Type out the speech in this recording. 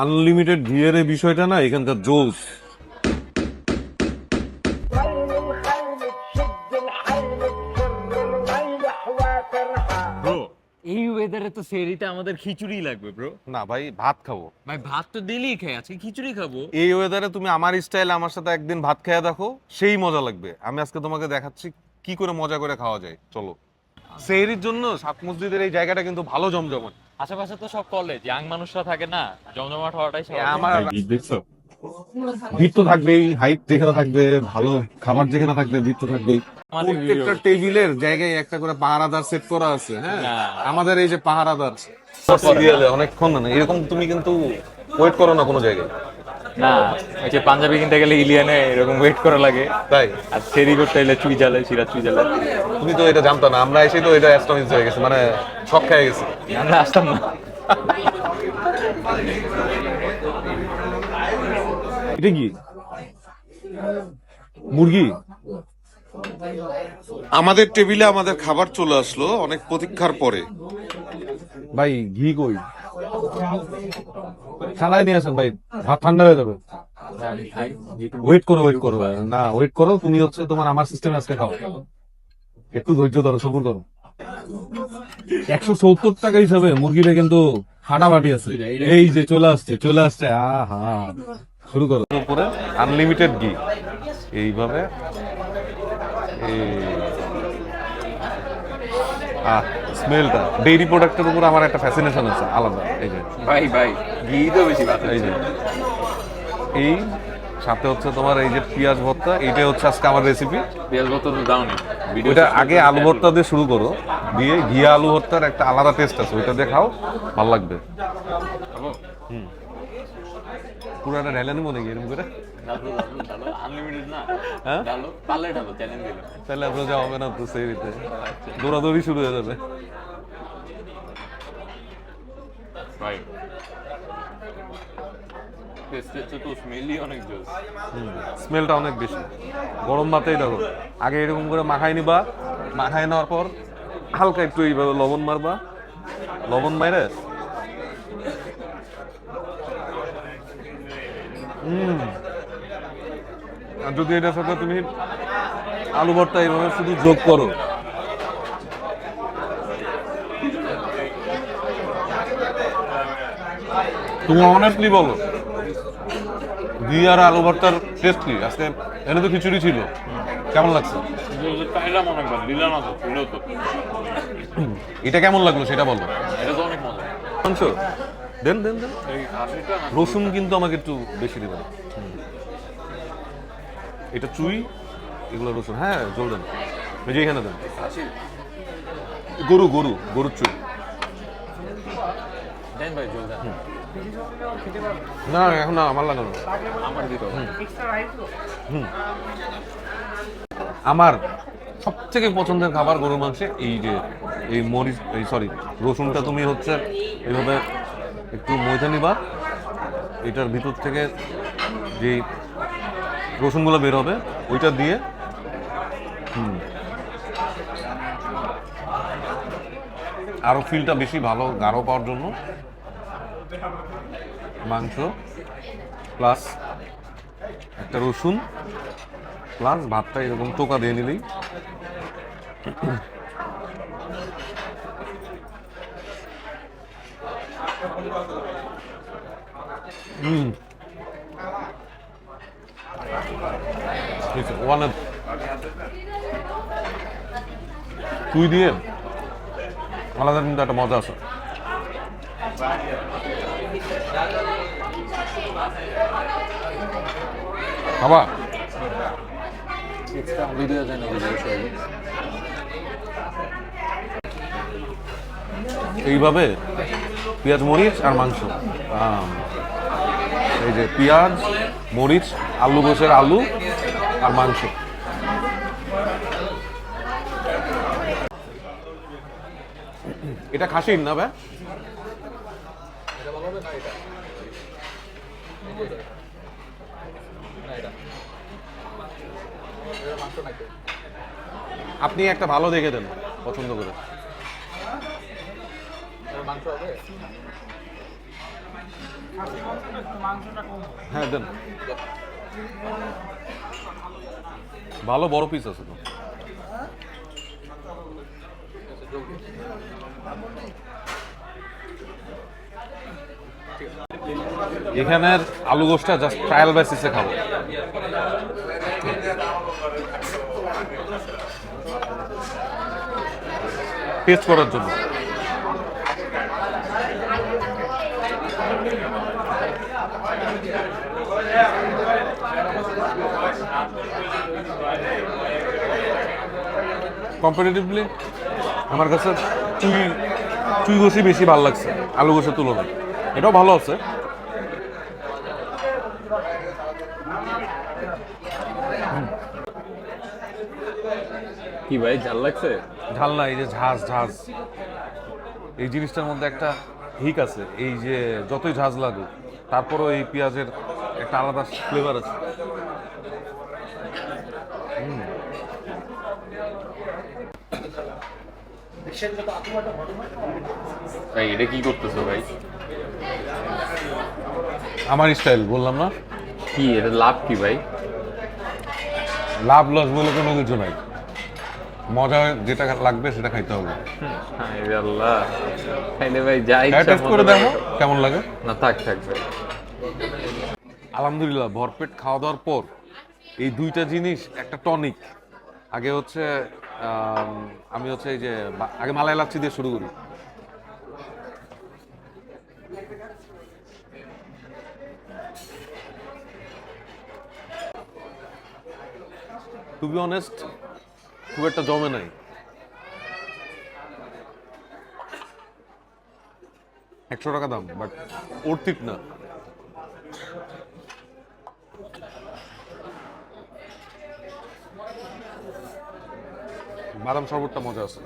Unlimited ঘিয়ের এই বিষয়টা না এখানকার জোস। ব্রো, এই ওয়েদারে তো সেহরিতে আমাদের খিচুড়ি লাগবে ব্রো। না ভাই, ভাত খাবো। ভাই ভাত তো ডেলি খাই, আজকে খিচুড়ি খাবো। এই ওয়েদারে তুমি আমার স্টাইলে আমার সাথে একদিন ভাত খেয়ে দেখো, সেই মজা লাগবে। আমি আজকে তোমাকে দেখাচ্ছি কি করে মজা করে খাওয়া যায়। চলো। সেহরির জন্য সাত মসজিদের এই জায়গাটা কিন্তু ভালো জমজমাট। আশেপাশে তো সব কলেজ, ইয়াং মানুষরা থাকে না, জমজমাট হওয়াটাই আমার দেখছো ভিড় তো থাকবেই, হাইট যেখানে থাকবে, ভালো খাবার যেখানে থাকবে, ভিড় তো থাকবেই। প্রত্যেকটা টেবিলের জায়গায় একটা করে পাহারাদার সেট করা আছে। হ্যাঁ, আমাদের এই যে পাহারাদার সিরিয়ালে অনেকক্ষণ না, এরকম তুমি কিন্তু ওয়েট করো না কোনো জায়গায়। না, ওই যে পাঞ্জাবি কিনতে গেলে ইলিয়ানে এরকম ওয়েট করা লাগে, তাই আর সেরি করতে গেলে চুই জ্বালে, সিরা চুই জ্বালে। তুমি তো এটা জানতো না, আমরা এসেই তো এটা অ্যাস্টনিশ হয়ে গেছে, মানে শক খেয়ে গেছে। আমরা আসতাম না। এটা কি মুরগি? আমাদের টেবিলে আমাদের খাবার চলে আসলো অনেক প্রতীক্ষার পরে। ভাই ঘি কই? ছালাই নিয়ে আসেন ভাই, ভাত ঠান্ডা হয়ে যাবে। ওয়েট করো, ওয়েট করো না, ওয়েট করো। তুমি হচ্ছে তোমার আমার সিস্টেমে আজকে খাও, একটু ধৈর্য ধরো, সবুর করো। 170 টাকা হিসাবে মুরগিটা কিন্তু ফাটাফাটি আছে। এই যে চলে আসছে, চলে আসছে। আহা, শুরু করো। উপরে আনলিমিটেড ঘি এইভাবে। স্মেলটা ডেইরি প্রোডাক্টের উপর আমার একটা ফ্যাসিনেশন আছে আলাদা। এই যে ভাই ঘি তো বেশি ভাত। এই যে এই সাথে হচ্ছে তোমার এই যে পেঁয়াজ ভর্তা, এইটাই হচ্ছে আজকে আমার রেসিপি। পেঁয়াজ ভর্তা তো দাওনি। ওইটা আগে আলু ভর্তা দিয়ে শুরু করো, দিয়ে ঘি আলু ভর্তার একটা আলাদা টেস্ট আছে, ওইটা দিয়ে খাও, ভালো লাগবে। পুরো একটা ঢেলে নিবো নাকি এরকম করে? আনলিমিটেড না, হ্যাঁ? ডালো পারলে ডালো, চ্যালেঞ্জ দিল। তাহলে আপনার যাওয়া হবে না তো সেরিতে, দৌড়াদৌড়ি শুরু হয়ে যাবে। ভাই টেস্ট তো স্মেলই অনেক জোস। স্মেলটা অনেক বেশি। গরম ভাতেই দেখো, আগে এরকম করে মাখাই নিবা, মাখাই নেওয়ার পর হালকা একটু এইভাবে লবণ মারবা, লবণ মাইরে আর যদি এটার সাথে তুমি আলু ভর্তা এইভাবে শুধু যোগ করো, তুমি অনেস্টলি বলো ঘি আর আলু ভর্তার টেস্ট কি? আজকে এনে তো খিচুড়ি ছিল, কেমন লাগছে? খাইলাম অনেকবার, দিলাম না তো, ছিল তো। এটা কেমন লাগলো সেটা বলো। এটা তো অনেক মজা। মাংস দেন দেন দেন। এই খাসিটা না, রসুন কিন্তু আমাকে একটু বেশি দেবেন। এটা চুই, এগুলো রসুন। হ্যাঁ জল দেন, এই যে এখানে দেন। খাসি গরু গরু গরুর চুই। দেন ভাই, জল দেন। না এখন না, আমার লাগানো। আমার দিতে আমার সব থেকে পছন্দের খাবার গরুর মাংসে এই যে এই মরিচ, এই সরি রসুনটা তুমি হচ্ছে এইভাবে একটু ময়দা নিবা, এটার ভিতর থেকে যে রসুনগুলো বের হবে ওইটা দিয়ে আরো ফিলটা বেশি ভালো গাঢ় পাওয়ার জন্য মাংস প্লাস একটা রসুন প্লাস ভাতটা এরকম টোকা দিয়ে নিলেই তুই দিয়ে আলাদা কিন্তু একটা মজা আছে। বাবা এক্সট্রা আলু দেওয়া যায় না বুঝে। এইভাবে পেঁয়াজ মরিচ আর মাংস, এই যে পেঁয়াজ মরিচ আলু গোছের আলু আর মাংস। এটা খাসির না ভাই? আপনি একটা ভালো দেখে দেন পছন্দ করে। হ্যাঁ দেন, ভালো বড় পিস আছে তো। এখানের আলু গোশটা জাস্ট ট্রায়াল বেসিসে খাবো। টেস্ট করার জন্য। কম্পারেটিভলি আমার কাছে চুই গোশই বেশি ভালো লাগছে আলু গোশের তুলনায়। এটাও ভালো আছে। কি ভাই ঝাল লাগছে? ঝাল না, এই যে ঝাঁজ ঝাঁজ, এই জিনিসটার মধ্যে একটা হিক আছে। এই যে যতই ঝাঁজ লাগুক তারপরও এই পেঁয়াজের একটা আলাদা ফ্লেভার আছে। ভাই এটা কি করতেছো ভাই? আমার স্টাইল বললাম না, কি এটা লাভ কি ভাই? লাভ লস বলে কোনো কিছু নাই, মজা যেটা লাগবে সেটা খাইতে হবে। হায় রে আল্লাহ, খাইলে ভাই যা ইচ্ছা টেস্ট করে দেখো কেমন লাগে। না থাক থাক ভাই। আলহামদুলিল্লাহ ভরপেট খাওয়া দাওয়ার পর এই দুইটা জিনিস একটা টনিক। আগে হচ্ছে আমি হচ্ছে এই যে আগে মালাই লাচ্ছি দিয়ে শুরু করি। টু বি অনেস্ট খুব একটা জমে নাই। $100 দাম, বাট অর্থিত না। বাদাম শরবতটা মজা আছে।